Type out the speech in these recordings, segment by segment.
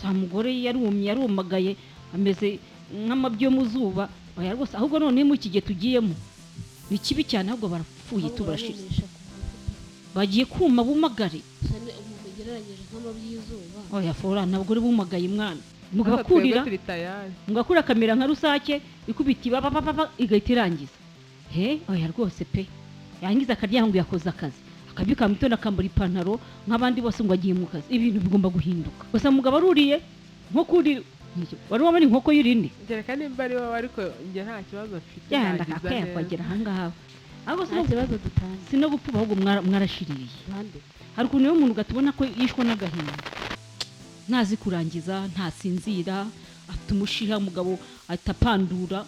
sa mugore yarumagaye ameze nk'amabyo mu zuba oya rwose ahubwo none mu kige tugiyemo ni kibi cyane ahubwo barapfuye tubarashira bagiye kuma bumagare cyane umuntu gereranyije nk'amabyo y'izuba oya fora nabwo bumagaye mwana mugakura kamera nka rusake ikubiti baba igahita irangiza oya rwose pe yangiza akaryango yakoze akazi akabyuka mutona akambara ipantaro nk'abandi bose ngo agiye mu kazi ibintu bigomba guhinduka gusa mugabo aruriye nko kuri wari wabona inkoko y'irindi ngereka nimba ari wowe ariko njye nta kibazo mfite yanda kakaya kwagera ahangaha ahubwo nta kibazo dutanze si no gupfuba ahubwo mwarashiriye hari ukuntu iyo umuntu gatubona ko yishwe n'agahinda ntazi kurangiza ntasinzira afite umushiha mugabo atapandura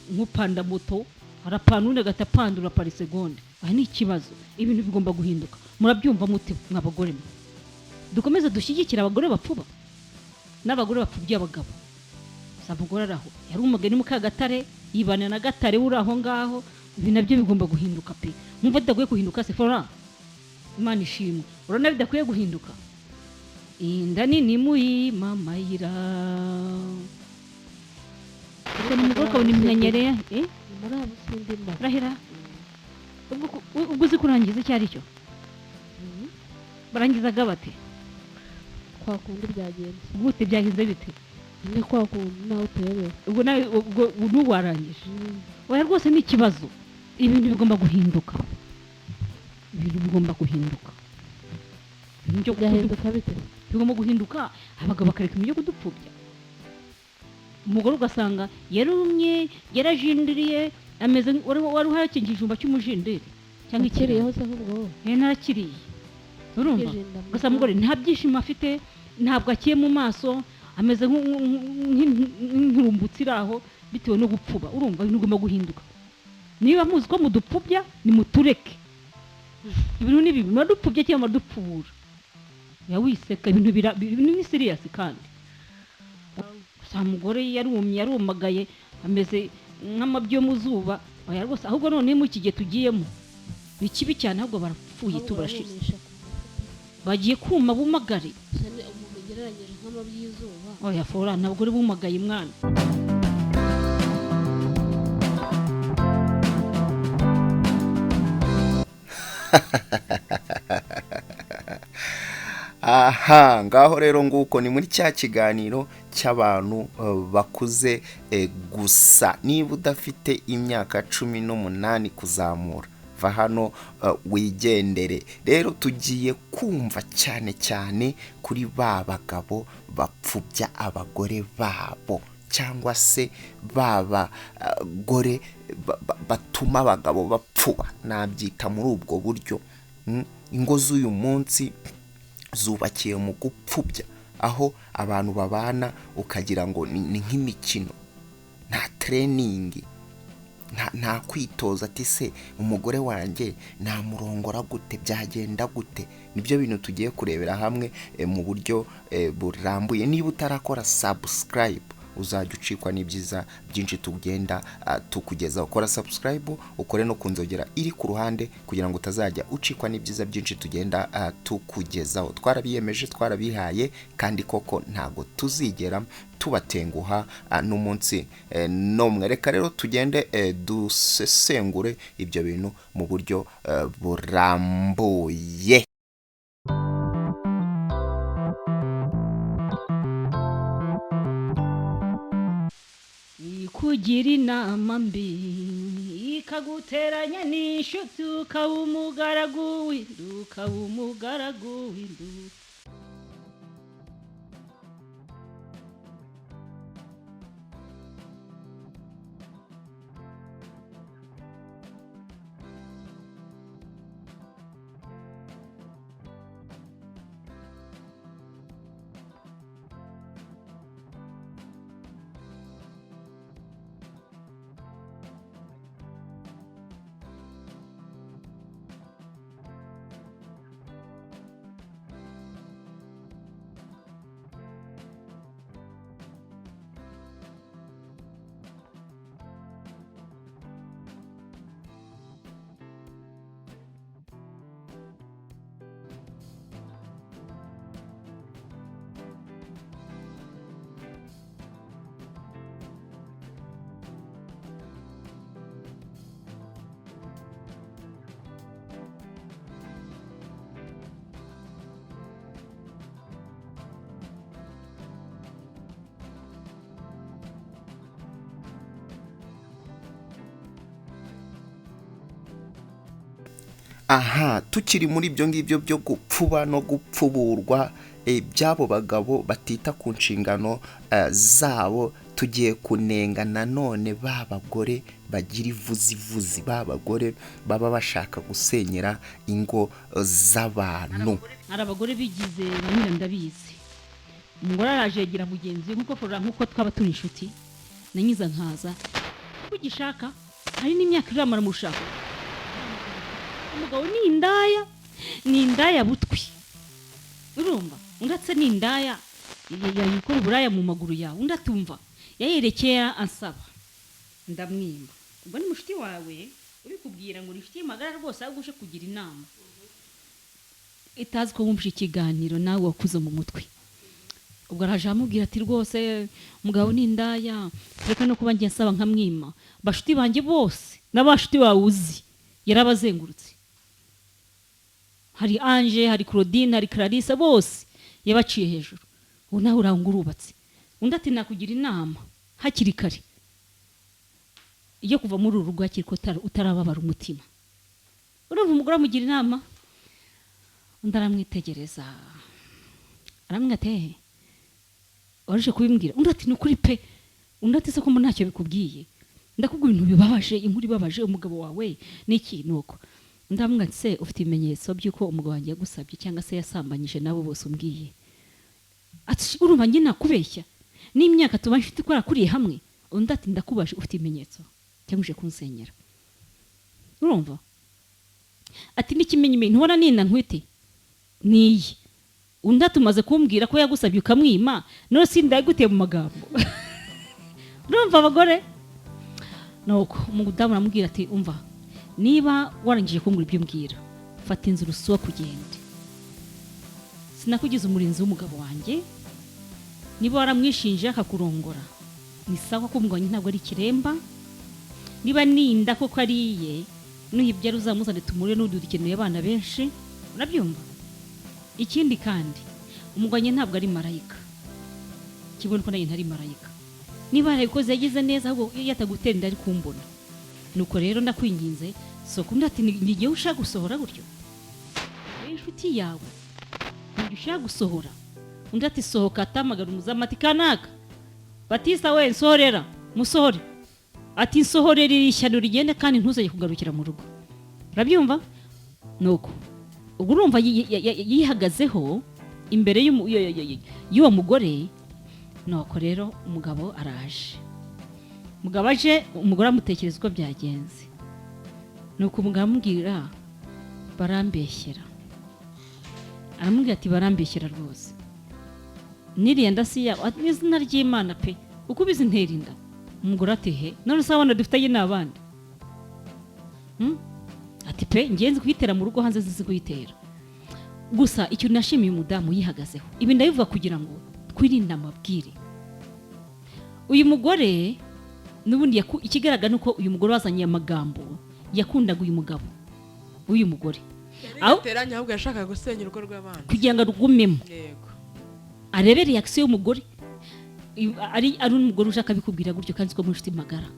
nk'upanda moto arapandura agatapandura parisegonde aha ni ikibazo ibintu bigomba guhinduka murabyumva mute mw'abagore mwe dukomeze dushyigikira abagore bapfuba n'abagore bapfubya abagabo samugore araho yari umugeni mu Kagatare yibana na Gatare uri aho ngaho ibi nabyo bigomba guhinduka pe mwumva bidaguye guhinduka se fora Imana ishimwe urona bidakwiye guhinduka inda nini muyimamayira uko nimugore ukabona imyanyereye muri abo sindimo rahira ubwo uzi kurangiza icyo ari cyo barangizaga bate kwa kundi byagenze gute byagenze bite ni kwa kundi nawe utewe ubwo nawe n'uwarangije oya rwose ni ikibazo ibintu bigomba guhinduka byahinduka bite bigomba guhinduka abagabo bakareka ibyo kudupfubya umugore ugasanga yarumye yarajindiriye ameze wari uhakije ijumba cy'umujindiri cyangwa ikiriyeho se ahubwo narakiriye urumva gusa mugore nta byishimo afite ntabwo akiye mu maso ameze nk'inturumbutsi iraho bitewe no gupfuba urumva ibintu bigomba guhinduka niba muzi ko mudupfubya nimutureke ibintu ni bibi mwadupfubya cyangwa mwadupfubura yawiseka ibintu ni serious kandi sa mugore yarumagaye ameze nk'amabyo mu zuba oya rwose ahubwo none mu kige tugiyemo ni kibi cyane ahubwo barapfuye tubarashira bagiye kuma bumagare cyane umuntu gereranyije nk'amabyo y'izuba oya fora nabwo bumagaye mwana aha ngaho rero nguko ni muri cya kiganiro cy'abantu bakuze gusa niba udafite imyaka 18 kuzamura va hano wigendere rero tugiye kumva cyane cyane kuri ba bagabo bapfubya abagore babo cyangwa se baba gore batuma abagabo bapfuba nabyita muri ubwo buryo ingo z'uyu munsi zubakiye mu gupfubya aho abantu babana ukagira ngo ni nk'imikino nta training nta kwitoza ati se umugore wanjye namurongora gute byagenda gute nibyo bintu tugiye kurebera hamwe mu buryo burambuye niba utarakora subscribe uzajya ucikwa n'ibyiza byinshi tugenda tukugezaho ukora subscribe ukore no kunzogera iri ku ruhande kugira ngo utazajya ucikwa n'ibyiza byinshi tugenda tukugezaho twarabiyemeje twarabihaye kandi koko ntago tuzigera tubatenguha n'umunsi nomwe reka rero tugende dusesengure ibyo bintu mu buryo burambuye kugira inama mbi ikaguteranya n'inshuti ukaba umugaragu w'indu aha tukiri muri ibyo ngibyo byo gupfuba no gupfuburwa by'abo bagabo batita ku nshingano zabo, tugiye kunenga nanone ba bagore bagira ivuzivuzi, ba bagore baba bashaka gusenyera ingo z'abantu. hari abagore bigize bamwe ndabizi, umugore araje yegera mugenzi we nk'uko twaba turi inshuti, nanyiza nkaza kugishaka, hari n'imyaka iramara mushaka, umugabo ni indaya butwi, urumva undatse ni indaya yayikora uburaya mu maguru yawe, undatumva yayerekera ansaba ndamwima, ubwo ni mushiti wawe ubikubwira ngo nifitiye magara rwose ahubwo uje kugira inama, itazi ko wumvise ikiganiro nawe wakuze mu mutwe. Ubwo araje amubwira ati rwose umugabo ni indaya, reka no kuba ngiye nsaba nkamwima, bashuti banjye bose n'abashuti bawe uzi yarabazengurutse, hari Ange, hari Claudine, hari Clarisse, bose yabaciye hejuru, ubu nawe uranga urubatse, undi ati nakugira inama hakiri kare iyo kuva muri uru rugo hakiri ko utarababara umutima. Urumva umugore amugira inama, undi aramwitegereza aramwira ati waruje kubimbwira, undi ati nukuri pe, undi ati se ko ntacyo bikubwiye, ndakubwira ibintu bibabaje, inkuru ibabaje umugabo wawe niki nuko, ndamwira ati se ufite ibimenyetso by'uko umugabo wanjye yagusabye cyangwa se yasambanyije nabo bose umbwiye? Ati urumva njye nakubeshya n'imyaka tuba nshuti ko kuriye hamwe, undi ati ndakubaje ufite ibimenyetso cyangwa uje kunsenyera? Urumva ati n'ikimenyimenyi ntubona nina nkwite niyi, undi atumaze kumbwira ko yagusabye ukamwima, none sindaguteye mu magambo. Urumva abagore nuko umudamu aramubwira ati umva, niba warangije kumbwira ibyo mbwira, fata inzira usuwa kugenda, sinakugize umurinzi w'umugabo wanjye, niba waramwishinje akakurongora ni sawa ko umugabo ntabwo ari ikiremba, niba ninda koko ariye nuhibyara uzamuzane tumure n'udukeneye abana benshi, urabyumva? Ikindi kandi umugabo ntabwo ari marayika, kibona ko nayo ntari marayika, niba yarabikoze yagize neza, ahubwo yatagutera inda ari kumbona, nuko rero ndakwinginze soko, undi ati nigiye ushaka gusohora gutyo inshuti yawe ngiye ushaka gusohora, undi ati sohoka, atamagara umuzamati kanaka Batista we nsohorera, musohore, ati nsohorera ishyano rigende kandi ntuzajye kugarukira mu rugo, urabyumva? Nuko ubwo urumva yihagazeho imbere y'uwo mugore. Nuko rero umugabo araje, umugabo aje, umugore amutekereza uko byagenze, nuko umugabo amubwira barambeshyera, aramubwira ati barambeshyera rwose, niriya ndasiya n'izina ry'Imana pe, uko ubizi ntera inda. Umugore ati he, none se abana dufitanye n'abandi? Ati pe ngenzi kuyitera mu rugo hanze zizi kuyitera. Gusa icyo nashimiye umudamu yihagazeho, ibi ndabivuga kugira ngo twirinde amabwire. Uyu mugore nubundi ikigaragara nuko uyu mugore wazanye amagambo yakundaga uyu mugabo, uyu mugore aho teranya ahubwo yashaka gusenya urugo rw'abana kugira ngo rugumemo. Yego, arebe reaction y'umugore, ari umugore ushaka bikubwira gutyo kandi ko mushiti magara.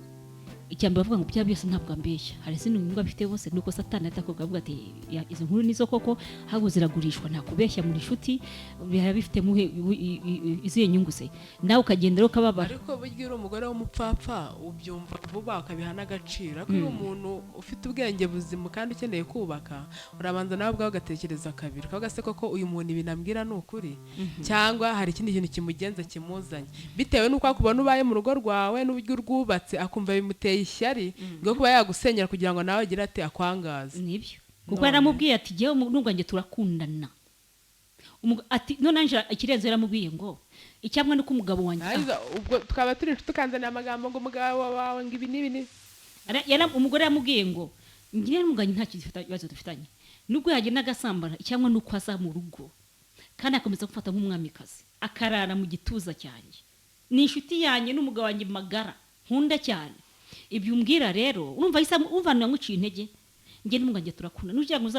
Icyambere bavuga ngo bya byose ntabwo ambeshya, hari sino ngo bafite bose, nuko satani atakoga avuga ati izo nkuru nizo koko hago ziragurishwa, nta kubeshya muri inshuti bifite muhe iziye nyungu se, nawe ukagendera ukababara. Ariko burya umugore w'umupfapfa ubyumva vuba akabiha n'agaciro, ko umuntu ufite ubwenge buzima kandi ukeneye kubaka, urabanza nawe ubwawe ugatekereza kabiri, kavuga se koko uyu muntu ibinambwira ni ukuri cyangwa hari ikindi kintu kimugenza kimuzanye, bitewe n'uko akubona ubaye mu rugo rwawe n'uburyo urwubatse akumva bimuteye ishyari ngo kuba yagusenyera kugira ngo nawe agire ati akwangaza. Nibyo kuko yaramubwiye ati jewe n'ubwanjye turakundana, ati none anje ikirenzo yaramubwiye ngo icyamwe nuko umugabo wanjye ubwo twaba turi inshuti ukanzanira amagambo ngo umugabo wawe ngo ibi n'ibi umugore yamubwiye ngo ngiye n'umugabo nta kibazo dufitanye, nubwo yagiye n'agasambana icyamwe nuko aza mu rugo kandi akomeza gufata nk'umwamikazi akarara mu gituza cyanjye, ni inshuti yanjye n'umugabo wanjye magara nkunda cyane. Ibyo umbwira rero urumva umva namuciye intege, ngiye n'umugabo turakunda, n'ugira ngo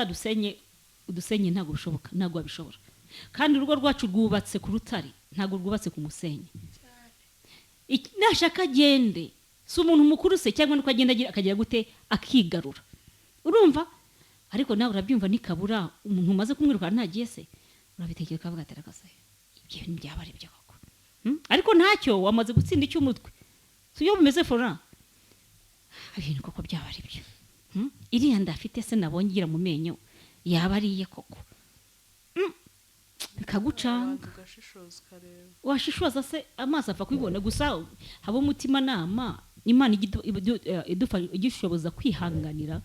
udusenye ntabwo bishoboka, ntabwo wabishobora, kandi urugo rwacu rwubatse ku rutare ntabwo rwubatse ku musenyi. Nashaka agende, si umuntu mukuru se cyangwa nuko agenda akagira gute akigarura, urumva? ariko nawe urabyumva nikabura umuntu umaze kumwirukana ntagiye se urabitekereza ukavuga ati reka se ibyo bintu byaba ari byo koko ariko ntacyo wamaze gutsinda icy'umutwe si iyo bimeze Florent ibintu koko byaba ari byo iriya ndafite se nabonye igira mu menyo yaba ariye koko bikagucanga washishoza se amaso apfa kubibona gusa haba umutima nama Imana igishoboza kwihanganira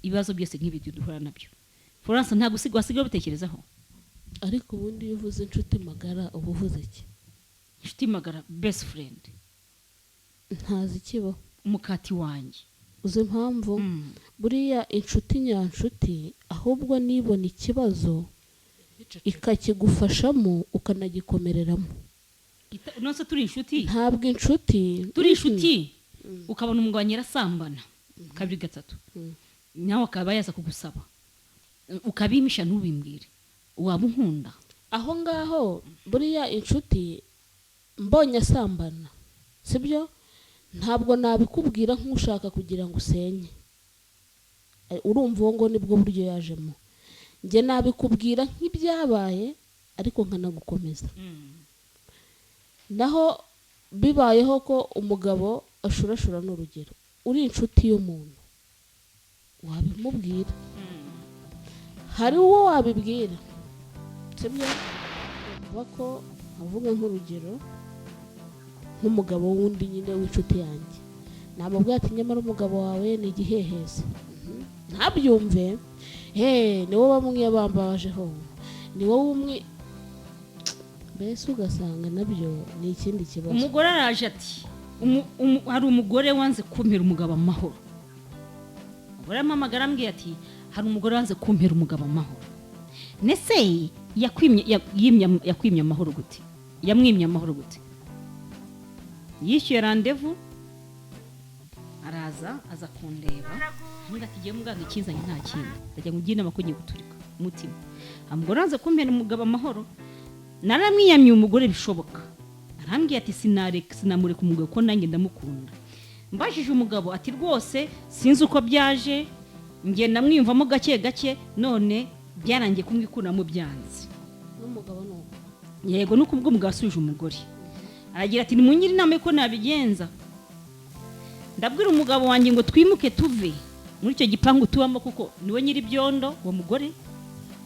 ibibazo byose nk'ibi duhura nabyo Florence nta gusiga wasigaye bitekerezaho ariko ubundi iyo uvuze inshuti magara uba uvuze iki inshuti magara best friend ntazi ikibaho umukati wanjye uzi impamvu buriya inshuti nyanshuti ahubwo nibona ikibazo ikakigufashamo ukanagikomereramo nonse turi inshuti ntabwo inshuti turi inshuti ukabona umugabo nyirasambana kabiri gatatu nawe akaba yaza kugusaba ukabimisha ntubimbwire waba unkunda aho ngaho buriya inshuti mbonye asambana sibyo ntabwo nabikubwira nk'ushaka kugira ngo usenye urumva uwo ngo nibwo buryo yajemo njye nabikubwira nk'ibyabaye ariko nkanagukomeza naho bibayeho ko umugabo ashurashura n'urugero uri inshuti y'umuntu wabimubwira hari uwo wabibwira sibyo uvuga ko avuga nk'urugero nk'umugabo wundi nyine w'inshuti yanjye namubwira ati nyamara umugabo wawe ni igihehezi ntabyumve ni wowe bamwe bambajeho ni wowe umwe mbese ugasanga nabyo ni ikindi kibazo umugore araje ati hari umugore wanze kumpera umugabo amahoro umugore amamagara ambwiye ati hari umugore wanze kumpera umugabo amahoro nese yakwimye amahoro gute yamwimye amahoro gute yishyuye randevu araza aza kundeba ngira ati giye muganga ikizanye nta kintu ajya ngo ugire amakonye guturika umutima umugore wanze kumpera umugabo amahoro naramwiyamye umugore bishoboka arambwiye ati sinamureka umugabo ko nanjye ndamukunda mbajije umugabo ati rwose sinzi uko byaje njye namwiyumvamo gake gake none byarangiye kumwikuramo byanze n'umugabo nuko yego nuko ubwo umugabo asuje umugore aragira ati nimunyire inama yuko nabigenza ndabwira umugabo wanjye ngo twimuke tuve muri icyo gipangu tubamo kuko niwe nyiri byondo uwo mugore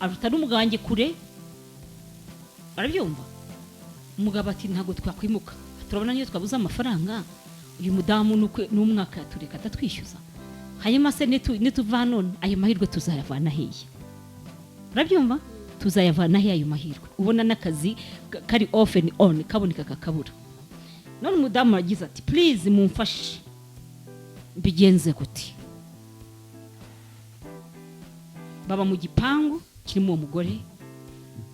aruta n'umugabo wanjye kure arabyumva umugabo ati ntabwo twakwimuka turabona niyo twabuze amafaranga uyu mudamu n'umwaka tureka atatwishyuza hanyuma se nituva none ayo mahirwe tuzayavana hehe urabyumva tuzayavana hehe ayo mahirwe ubona n'akazi kari off and on kaboneka kakabura none umudamu aragize ati please mumfashe mbigenze gute baba mu gipangu kirimo uwo mugore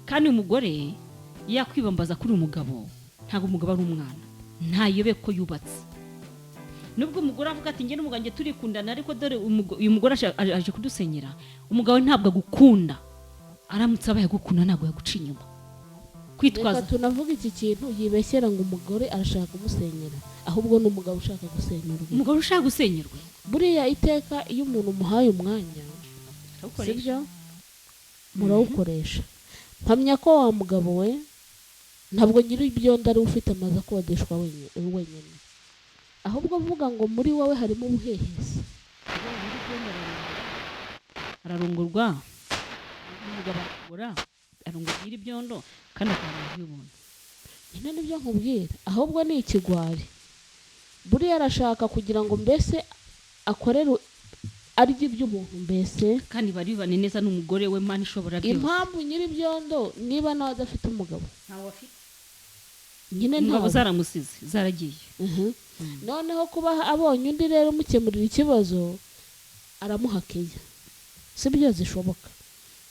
kandi umugore yakwibambaza kuri umugabo ntabwo umugabo ari umwana ntayobe ko yubatse nubwo umugore avuga ati njye n'umugabo njye turikundana ariko dore uyu mugore aje kudusenyera umugabo ntabwo agukunda aramutse abaye agukunda ntabwo yaguca inyuma kwitwaza reka tunavuga iki kintu yibeshyera ngo umugore arashaka kumusenyera ahubwo ni umugabo ushaka gusenyerwa umugabo ushaka gusenyerwa buriya iteka iyo umuntu umuhaye umwanya sibyo murawukoresha mpamya ko wa mugabo we ntabwo nyiri ibyondo ari ufite amaze akodeshwa wenyine ahubwo avuga ngo muri wowe harimo ubuhehesi ararungurwa umugabo arungurwa nyiri ibyondo kandi akaba y'ubuntu nyine nibyo nkubwira ahubwo ni ikigwari buriya arashaka kugira ngo mbese akorere arya iby'umuntu mbese kandi bari bibane neza n'umugore we Mana ishobora byose impamvu nyiri ibyondo niba nawe adafite umugabo ntawe afite nyine ntawe zaramusize zaragiye noneho kuba abonye undi rero umukemurira ikibazo aramuhakiye si byo zishoboka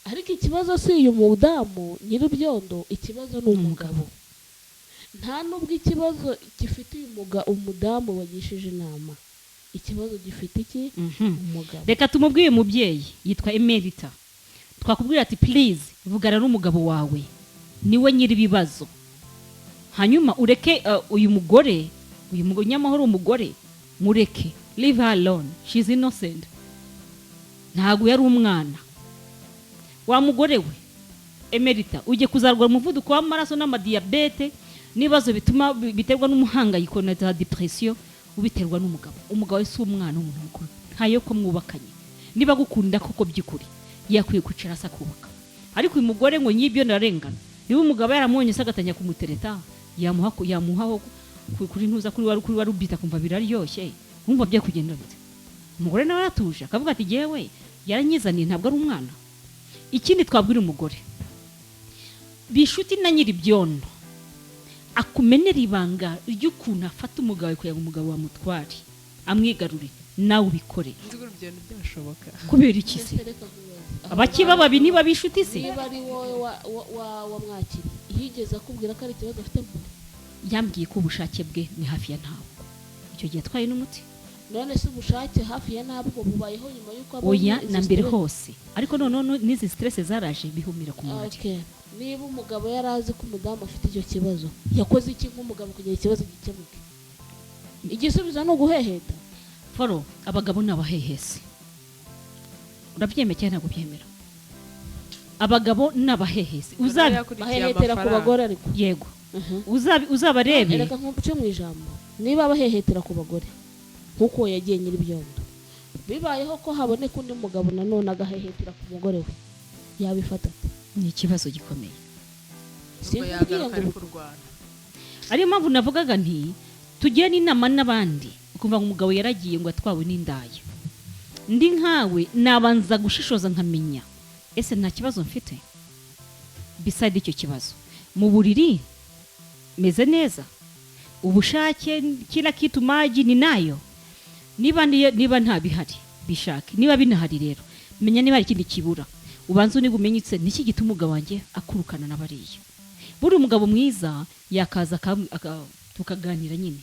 ariko ikibazo si uyu mudamu nyiri ibyondo ikibazo ni umugabo nta nubwo ikibazo gifite umudamu wagishije inama ikibazo gifite iki umugabo reka tumubwiye umubyeyi yitwa Emerita twakubwira ati please vugana n'umugabo wawe niwe nyiri ibibazo hanyuma ureke uyu mugore nyamahoro umugore mureke leave her alone she's innocent ntabwo yari umwana wa mugore we emerita ujye kuzarwara umuvuduko w'amaraso n'amadiyabete n'ibibazo bituma biterwa n'umuhangayiko na za depression ubiterwa n'umugabo. Umugabo we si umwana w'umuntu mukuru, ntayo ko mwubakanye. Niba gukunda koko by'ukuri yakwiye kwicara asa kubaka. Ariko uyu mugore ngo nyibyo narengana, niba umugabo yaramunye sagatanya kumutereta yamuhaho kuri ntuza kuri wari ubita kumva biraryoshye, umva byo kugenda bite. Umugore nawe aratuje akavuga ati jewe yaranyizaniye ntabwo ari umwana. Ikindi twabwira umugore bishuti na nyiri byondo akumenera ibanga ry'ukuntu afata umugabo kugira ngo umugabo wamutware amwigarure, nawe ubikore. Kubera iki se abakiba babi niba bishuti se? Niba ari wowe wamwakiri yigeze akubwira ko ari ikibazo afite mbere? Yambwiye ko ubushake bwe ni hafi ya ntabwo. Icyo gihe atwaye n'umuti. None se ubushake hafi ya ntabwo bubayeho nyuma y'uko oya na mbere hose, ariko none n'izi stress zaraje bihumira ku mubiri. Okay. Niba umugabo yarazi ko umudamu afite icyo kibazo, yakoze iki nk'umugabo kugira ikibazo gikemuke? Igisubizo ni uguheheta. Foro abagabo n'abahehesi. Urabyemeye cyane ntabwo byemera? Abagabo n'abahehesi bahehetera ku bagore ariko. Yego. Uzabarebe. Reka nkumbuce mu ijambo. Niba bahehetera ku bagore nkuko yagiye nyiri byondo, bibayeho ko haboneka undi mugabo nanone agahehetera ku mugore we, yabifata ni ikibazo gikomeye. Ariyo mpamvu navugaga nti tugiye n'inama n'abandi ukumva ngo umugabo yaragiye ngo atwawe n'indaya. Ndi nkawe nabanza gushishoza nkamenya ese nta kibazo mfite beside icyo kibazo. Mu buriri meze neza, ubushake kila kitu maji ni nayo. Niba nta bihari bishake, niba binahari rero menya niba ari ikindi kibura. Ubanza unigumenyitse niki gituma umugabo wanjye akurukana n'abariye. Buri umugabo mwiza yakaza tukaganira nyine.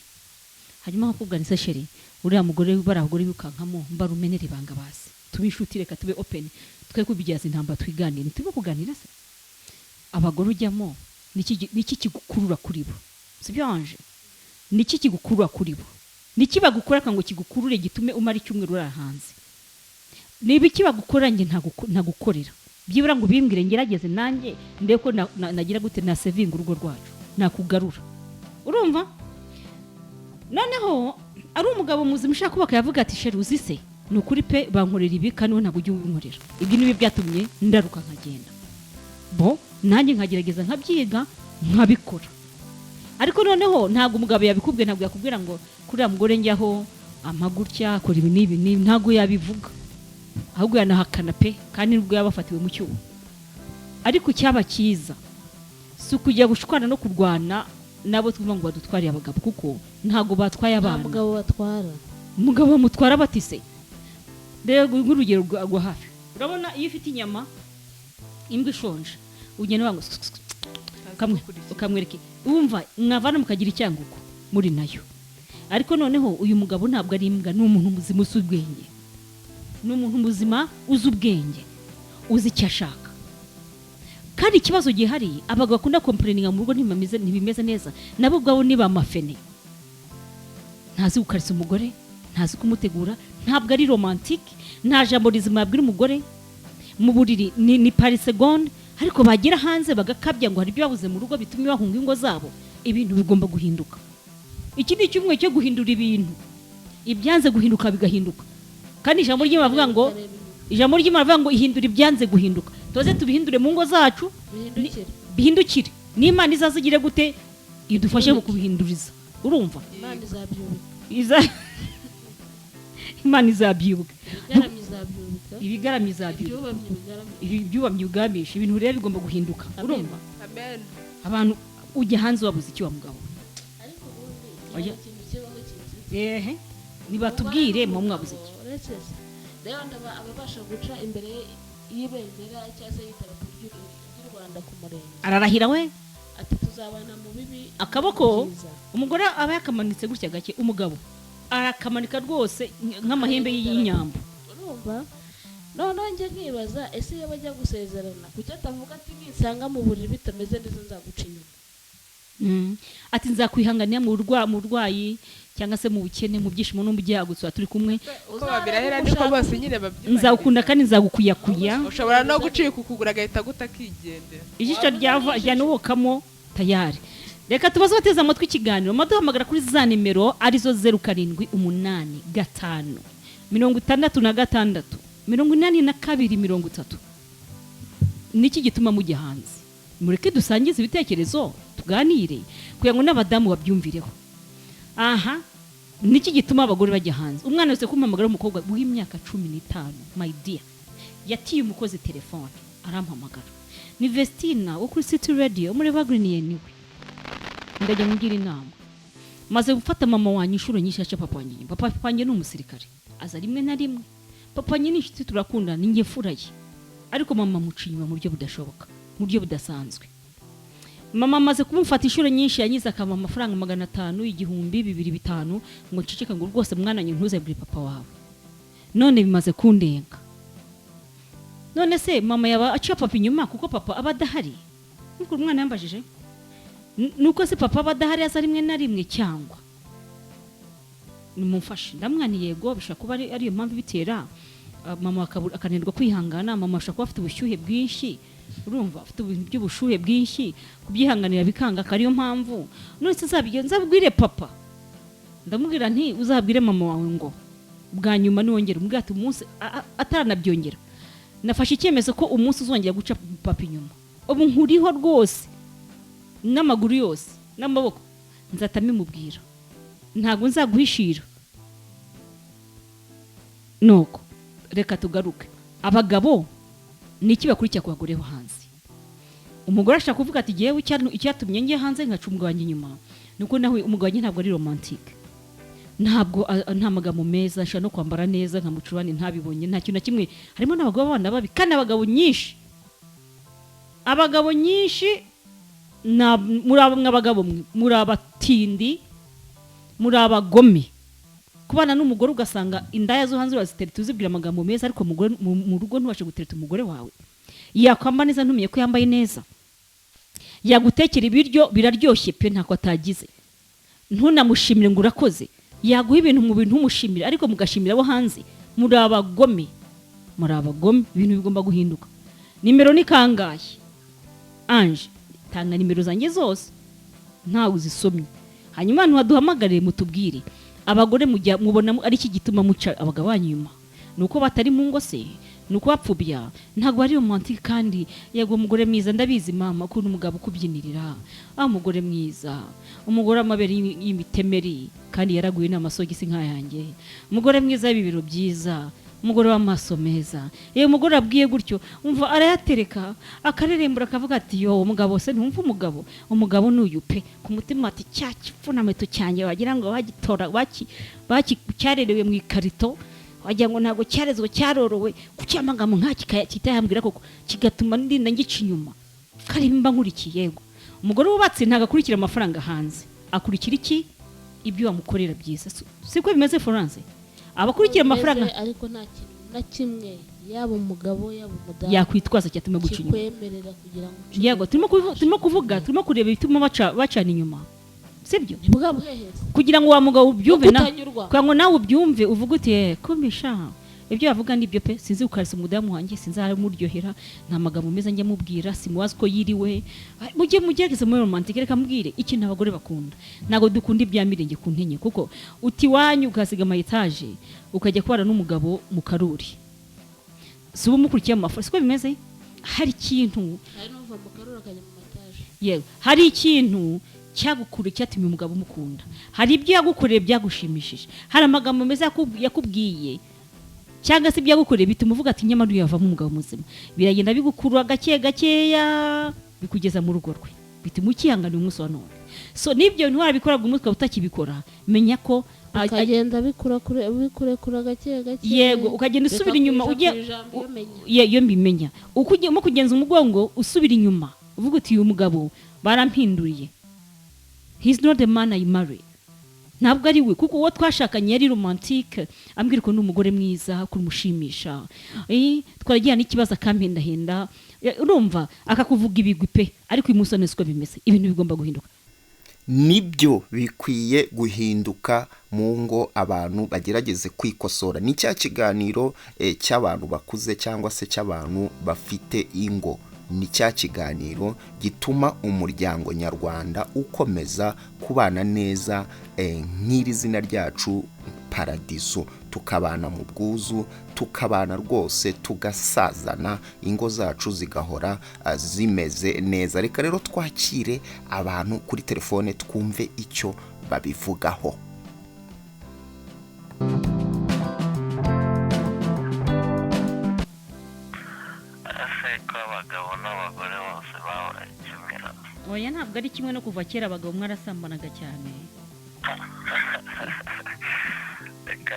Hanyuma hakubwanisa sheri uriya mugore barahugore birukankamo mbarumenera ibanga basi. Tubishuti reka tube open, twe kubijyaza intamba twiganire. Tube kuganira se. Abagore ujyamo niki kigukurura kuri bo? Sibyo anje? Niki kigukurura kuri bo? Niki bagukora kango kigukurure gitume umara icyumweru urahanze? Niba iki bagukora nge ntagukorera. Byibura ngo bimbwire ngerageze nanjye ndeko nagira gute na saving urugo rwacu nakugarura. Urumva? Noneho ari umugabo muzima ushaka kubaka yavuga ati sheri uzise nukuri pe bankorera ibi kandi ntabwo ujye ubinkorera. Ibyo nibi byatumye ndaruka nkagenda. Bo nanjye nkagerageza nkabyiga nkabikora. Ariko noneho ntabwo umugabo yabikubwiye, ntabwo yakubwira ngo kuri mugore njyaho amagurya akora ibi nibi ntabwo yabivuga. Ahubwo yanahakana pe kandi nubwo yabafatiwe mu cyuho. Ariko cyaba cyiza si kujya gushwana no kurwana nabo twumva ngo badutwariye abagabo kuko ntabwo batwaye abana. Umugabo bamutwara batise. Rero nk'urugero rwa hafi urabona iyo ufite inyama imbwa ishonje ugenda wango kamwe ukamwereke umva mwavana mukagira icyanguko muri nayo. Ariko noneho uyu mugabo ntabwo ari imbwa, ni umuntu muzima uzi ubwenge. Ni umuntu muzima uzi ubwenge, uzi icyo ashaka. Kandi ikibazo gihari abagabo bakunda complaininga mu rugo ntibimeze neza, nabo ubwabo niba amafene. Ntazi gukarisa umugore, ntazi kumutegura, ntabwo ari romantique, nta jambo rizima yabwira umugore. Mu buriri ni pari seconde, ariko bagira hanze bagakabya ngo hari ibyo babuze mu rugo bitumye bahunga ingo zabo. Ibintu bigomba guhinduka. Iki ni cyumwe cyo guhindura ibintu. Ibyanze guhinduka bigahinduka. Kandi ijambo ry'Imana bavuga ngo ihindura ibyanze guhinduka. Toze tubihindure mu ngo zacu bihindukire. N'Imana izazigire gute idufashe mu kubihinduriza. Urumva? Imana izabyubuka. Ibigarami izabyubuka. Ibyubamye ugamisha ibintu rero bigomba guhinduka. Urumva? Amen. Abantu ujya hanze wabuze icyo wa mugabo. Ariko ubundi ikintu kibaho kiki. Nibatubwire mu mwabuze iki. Rero ababasha guca imbere y'ibendera cyangwa se y'itarapo ry'u Rwanda ku murenge. Ararahira we ati tuzabana mu bibi. Akaboko umugore aba yakamanitse gutya gake, umugabo arakamanika rwose nk'amahembe y'inyambo. Urumva? None njye nkibaza ese iyo bajya gusezerana kuki atavuga ati nisanga mu buriri bitameze neza nzaguca inyuma. ati nzakwihanganira mu burwayi cyangwa se mu bukene mu byishimo no mu byago turi kumwe uko babirahera niko bose nyine babyumva nzagukunda kandi nzagukuyakuya ushobora no gucika ukugura agahita gutakigendera ijisho ryanubokamo tayari reka tubaze bateze amatwi ikiganiro maduhamagara kuri za nimero arizo 0785 66 82 niki gituma mujya hanze mureke dusangize ibitekerezo tuganire kugira ngo n'abadamu babyumvireho aha niki gituma abagore bajya hanze umwana wese kumpamagara umukobwa w'imyaka 15 my dear yatiye umukozi telefone arampamagara ni Vestina wo kuri City Radio muri bagriniye niwe ndajya ngira inama maze gufata mama wanyu inshuro nyinshi acha papa wanjye ni umusirikare aza rimwe na rimwe papa wanjye ni inshuti turakundana ninjye furaye ariko mama mucinywa mu buryo budashoboka mu buryo budasanzwe mama maze kumufata inshuro nyinshi yanyiza akama amafaranga 500 igihumbi 2500 ngo nciceka ngo rwose mwana nyu ntuzabwire papa wawe none bimaze kundenga none se mama yaba aciye papa inyuma kuko papa abadahari nuko umwana yambajije nuko se papa abadahari aza rimwe na rimwe cyangwa nimumfashe ndamwana yego bishaka kuba ari iyo mpamvu bitera mama akanirwa kwihangana mama ashaka kuba afite ubushyuhe bwinshi urumva afite by'ubushuhe bwinshi kubyihanganira bikanga kariyo mpamvu none se nzabwire papa ndamubwira nti uzabwire mama wawe ngo bwa nyuma niwongera umubwate umunsi ataranabyongera nafashe icyemezo ko umunsi uzongera guca papa inyuma ubu nkuriho rwose n'amaguru yose n'amaboko nzatamimubwira ntago nzaguhishira nuko reka tugaruke abagabo niki bakurikira ku bagore bo hanze umugore ashaka kuvuga ati giye icyatumye ngiye hanze nkacumwa wanjye nyuma nuko nawe umugabo wanjye ntabwo ari romantique ntabwo nta magambo meza ashaka no kwambara neza nkamucurane ntabibonye nta kintu na kimwe harimo n'abagabo bana babi kandi abagabo nyinshi muri abatindi muri abagome kubana n'umugore ugasanga indaya zo hanze urazitereta uzibwira amagambo meza ariko mu rugo ntubashe gutereta umugore wawe yakwamba neza ntumenye ko yambaye neza yagutekera ibiryo biraryoshye pe ntako atagize ntunamushimire ngo urakoze yaguha ibintu mu bintu umushimire ariko mugashimira abo hanze muri abagome ibintu bigomba guhinduka nimero ni kangahe Ange tanga nimero zanjye zose ntawe uzisomye hanyuma ntuhaduhamagare mutubwire abagore mubona ari iki gituma muca abagabo banyuma nuko batari mu ngo se nuko bapfubya ntago ari romantique kandi yego umugore mwiza ndabizi mama ko umugabo kubyinirira umugore mwiza umugore amabere y'imitemeri kandi yaraguye n'amasogisi nkayanjye umugore mwiza y'ibibiro byiza umugore w'amaso meza iyo umugore abwiye gutyo umva arayatereka akarerembura akavuga ati yo umugabo se ntumva umugabo n'uyu pe ku mutima ati cya kipfunameto cyanjye wagira ngo bagitora cyarerewe mu ikarito wagira ngo ntago cyarezwe cyarorowe kucyamagamo kitayambwira koko kigatuma ndinda ngica inyuma karimba nkurikiye yego umugore wubatse ntago akurikira amafaranga hanze akurikira iki ibyo wamukorera byiza siko bimeze Florence abakurikira amafaranga ariko nta kintu na kimwe yaba umugabo yaba umudamu yakwitwaza cyatuma guca inyuma kikwemerera kugira ngo yego turimo kureba ibituma bacana inyuma sibyo kugira ngo wa mugabo ubyumve kugira ngo nawe ubyumve uvuge uti kumisha ibyo yavuga nibyo pe sinzi ukarisa umudamu wanjye sinzamuryohera nta magambo meza njye mubwira simuwazi ko yiriwe mugerageze muri romantique reka mbwire ikintu abagore bakunda nago dukunda ibya mirenge ku ntenye kuko uti wanyu ukasiga ama etage ukajya kubara n'umugabo mu karuri subu mukurikiye amafaranga siko bimeze hari ikintu hari ikintu cyagukuru cyatumye umugabo mukunda hari ibyo yagukoreye byagushimishije hari amagambo meza yakubwiye cyangwa se byagukoreye bituma uvuga ati nyamara uyavamo umugabo muzima biragenda bigukurura gakeya bikugeza mu rugo rwe bituma ukihangana umunsi wa none so nibyo bintu warabikoraga umunsi utakibikora menya ko ukagenda bikurekura gakeya yego ukagenda usubira inyuma iyo mbimenya ukujyemo kugenza umugongo usubira inyuma uvuga uti uyu mugabo barampinduriye he's not the man I marry ntabwo ari we kuko uwo twashakanye yari romantique ambwira ko n'umugore mwiza kumushimisha twaragira n'ikibazo akampendahenda urumva akakuvuga ibigwi pe ariko uyu munsi none siko bimeze ibintu bigomba guhinduka nibyo bikwiye guhinduka mu ngo, abantu bagerageze kwikosora. Ni cya kiganiro cy'abantu bakuze cyangwa se cy'abantu bafite ingo, ni cya kiganiro gituma umuryango nyarwanda ukomeza kubana neza, nk'iri zina ryacu paradizo, tukabana mu bwuzu, tukabana rwose, tugasazana, ingo zacu zigahora zimeze neza. Reka rero twakire abantu kuri telefone twumve icyo babivugaho. abagabo n'abagore bose babaye kimwe. oya ntabwo ari kimwe no kuva kera abagabo mwarasambanaga cyane.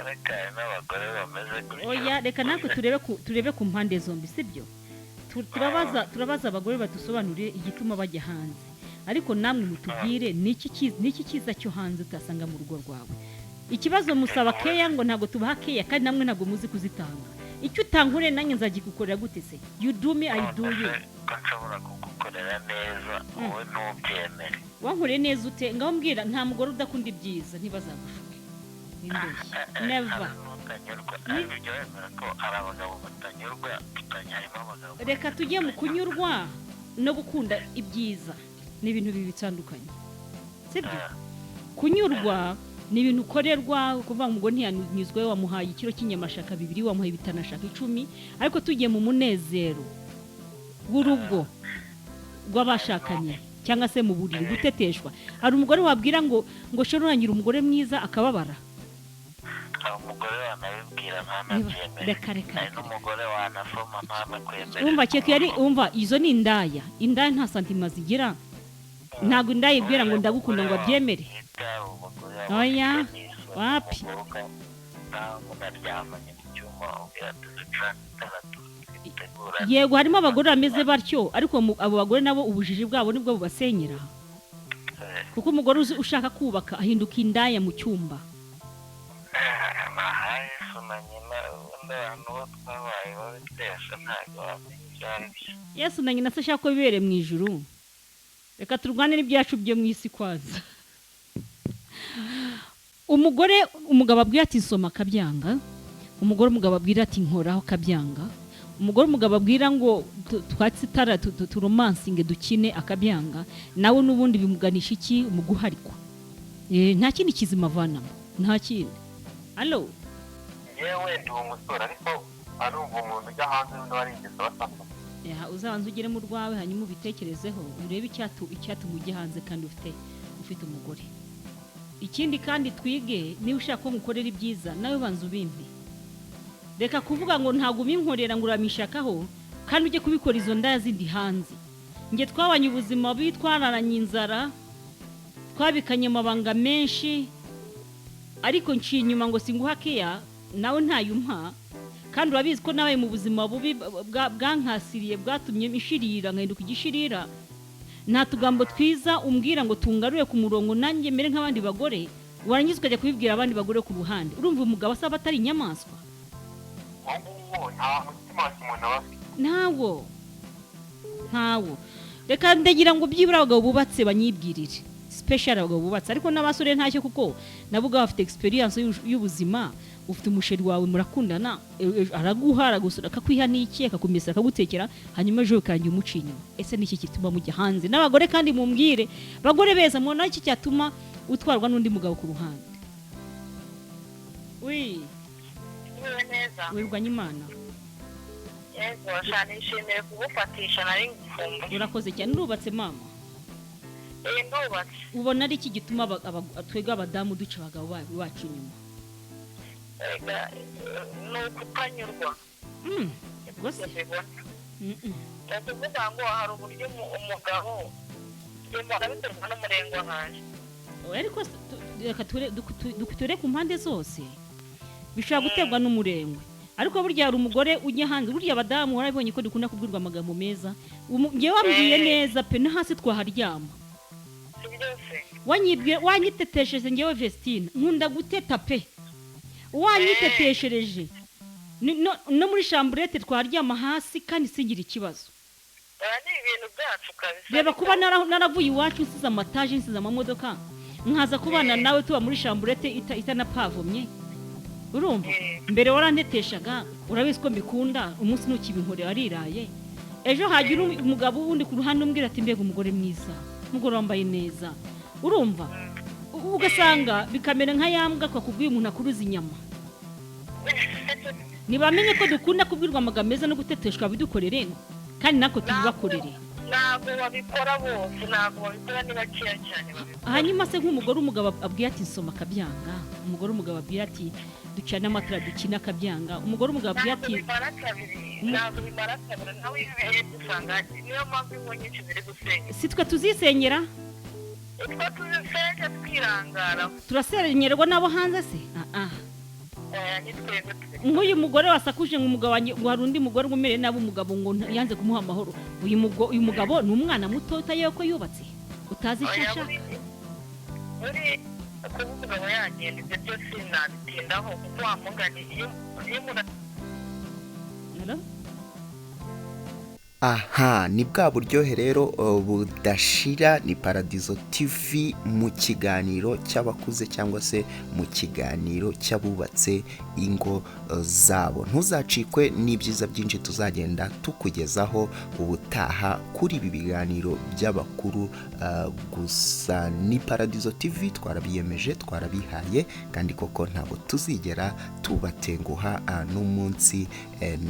reka n'abagore bameze gutyo. oya reka natwe turebe ku mpande zombi, sibyo? turabaza abagore badusobanurire igituma bajya hanze, ariko namwe mutubwire niki cyiza cyo hanze utasanga mu rugo rwawe. Ikibazo musaba keya ngo ntabwo tubaha keya, kandi namwe ntabwo muzi kuzitanga. Icyo utankure nanjye nzagikukorera gute se? You do me, I do you. nshobora kugukorera neza wowe ntubyemere. Wankoreye neza ute? Ngaho mbwira, nta mugore udakunda ibyiza ntibazagushuke. Never. Reka tujye mu kunyurwa no gukunda ibyiza, ni ibintu bibiri bitandukanye, sibyo? Kunyurwa ni ibintu ukorerwa, kuvuga ngo ntiyanyuzwe, wamuhaye ikiro cy'inyamashaka 2, wamuhaye ibitanashaka 10, ariko tugiye mu munezero w'urugo rw'abashakanye cyangwa se mu buriri guteteshwa. Hari umugore wabwira ngo shororanyira umugore mwiza akababara. umugore wanabibwira ntanabyemere. Reka hari n'umugore wanasoma ntanakwemere. Umva izo ni indaya nta santima zigira, ntabwo indaya ibwira ngo ndagukunda ngo abyemere. oya wapi. Yego harimo abagore bameze batyo, ariko abo bagore nabo ubujiji bwabo nibwo bubasenyera, kuko umugore ushaka kubaka ahinduka indaya mu cyumba. Yesu na nyina se ashaka ko bibere mu ijuru, reka turwane n'ibyacu byo mu isi kwaza. Umugabo abwira ati nsoma akabyanga, umugabo abwira ati nkoraho akabyanga, umugabo abwira ngo twatsitara turomansinge dukine akabyanga, nawe n'ubundi bimuganisha iki? Mu guharikwa. Nta kindi kizima avanamo, nta kindi. Allo, yewe ndi umusore ariko arumva umuntu ujya hanze n'undi wari ingeso basanga. Uzabanza ugere mu rwawe hanyuma ubitekerezeho, urebe icyatuma ujya hanze kandi ufite umugore. Ikindi kandi twige, niba ushaka ko mukorera ibyiza nawe banza ubimpe. Reka kuvuga ngo ntabwo ubinkorera ngo uramishakaho kandi ujye kubikora izo ndaya zindi hanze. Nge twabanye ubuzima bitwararanye inzara, twabikanye amabanga menshi, ariko nciye inyuma ngo singuha keya, nawe ntayumpa, kandi urabizi ko nawe mu buzima bubi bwankasiriye bwatumye ishirira ngahinduka igishirira. Nta tugambo twiza umbwira ngo tungarure ku murongo nanjye mere nk'abandi bagore, warangiza ukajya kubibwira abandi bagore ku ruhande. Urumva umugabo asaba atari inyamaswa? Ntawo. Reka ndagira ngo byibura abagabo bubatse banyibwirire, special abagabo bubatse, ariko n'abasore ntacyo, kuko nabo bafite experience y'ubuzima. Ufite umusheri wawe murakundana, araguha aragusura akakwiha n'iki, akakumesa akagutekera, hanyuma ejo ukanjye umuci inyuma. Ese niki kituma mujya hanze? N'abagore kandi mumbwire, bagore beza mubona iki cyatuma utwarwa n'undi mugabo ku ruhande? neza. Wirwanya Imana. Yego cyane nishimiye kugufatisha nari ngufumba. Urakoze cyane. Ndubatse mama? Ndubatse. Ubona ari iki gituma twega abadamu duca abagabo bacu inyuma? Nukutanyurwa. Gose. Ndakuvuga ngo hari uburyo umugabo yumva biterwa n'umurengo hanjye. Ariko reka ture ku mpande zose. Bishobora guterwa n'umurengwe, ariko burya hari umugore ujya hanze. Burya abadamu warabonye ko dukunda kubwirwa amagambo meza. Ngiye wambwiye neza pe, no hasi twaharyama. Wanyitetesheje ngewe Vestine, nkunda guteta pe. Wanyiteteshereje no muri chambrette twaryama hasi kandi singira ikibazo. oya ni ibintu byacu kabisa reba kuba naravuye iwacu nsize amataje nsize amamodoka nkaza kubana nawe tuba muri chambrette itanapavomye urumva mbere waranteteshaga urabizi ko mbikunda umunsi ntukibinkorera ariraye ejo hagira umugabo wundi ku ruhande umbwira ati mbega umugore mwiza umugore wambaye neza urumva ugasanga bikamera nka yambwa kwakubwiye umuntu akuruza inyama nibamenye ko dukunda kubwirwa amagambo meza no guteteshwa bidukorere kandi nako tubibakorere ntabwo babikora bose ntabwo babikora ni bakeya cyane babikora hanyuma se nk'umugore umugabo abwiye ati nsoma akabyanga umugore umugabo abwiye ati ducana amatara dukina akabyanga umugore umugabo abwiye ati ntabwo bimara kabiri nawe ibihe dusanga niyo mpamvu ingo nyinshi ziri gusenya si twe tuzisenyera utwo tuzisenya twirangara turasenyerwa n'abo hanze se nk'uyu mugore wasakuje nk'umugabo wanjye ngo hari undi mugore umere nabi umugabo ngo yanze kumuha amahoro uyu mugabo ni umwana muto utayeho ko yubatse utazi icyo ashaka uri kuba umugabo yagenda ibyo byose nabitindaho kuko wamuganiye iyo umuntu aha ni bwa buryohe rero budashira ni Paradizo TV mu kiganiro cy'abakuze cyangwa se mu kiganiro cy'abubatse ingo zabo ntuzacikwe n'ibyiza byinshi tuzagenda tukugezaho ubutaha kuri ibi biganiro by'abakuru gusa ni Paradizo TV twarabiyemeje twarabihaye kandi koko ntabwo tuzigera tubatenguha n'umunsi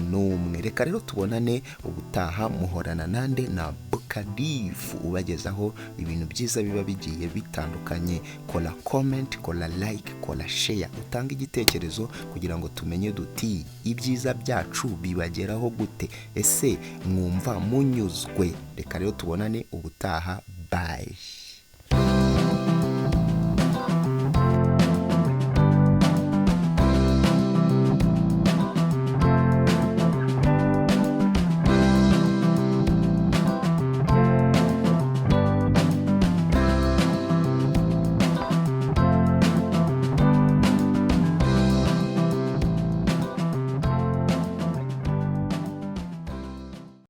n'umwe reka rero tubonane ubutaha muhorana nande na Bukadifu ubagezaho ibintu byiza biba bigiye bitandukanye kola comment kola like kola share utanga igitekerezo kugira ngo tumenye duti ibyiza byacu bibageraho gute ese mwumva munyuzwe reka rero tubonane ubutaha bye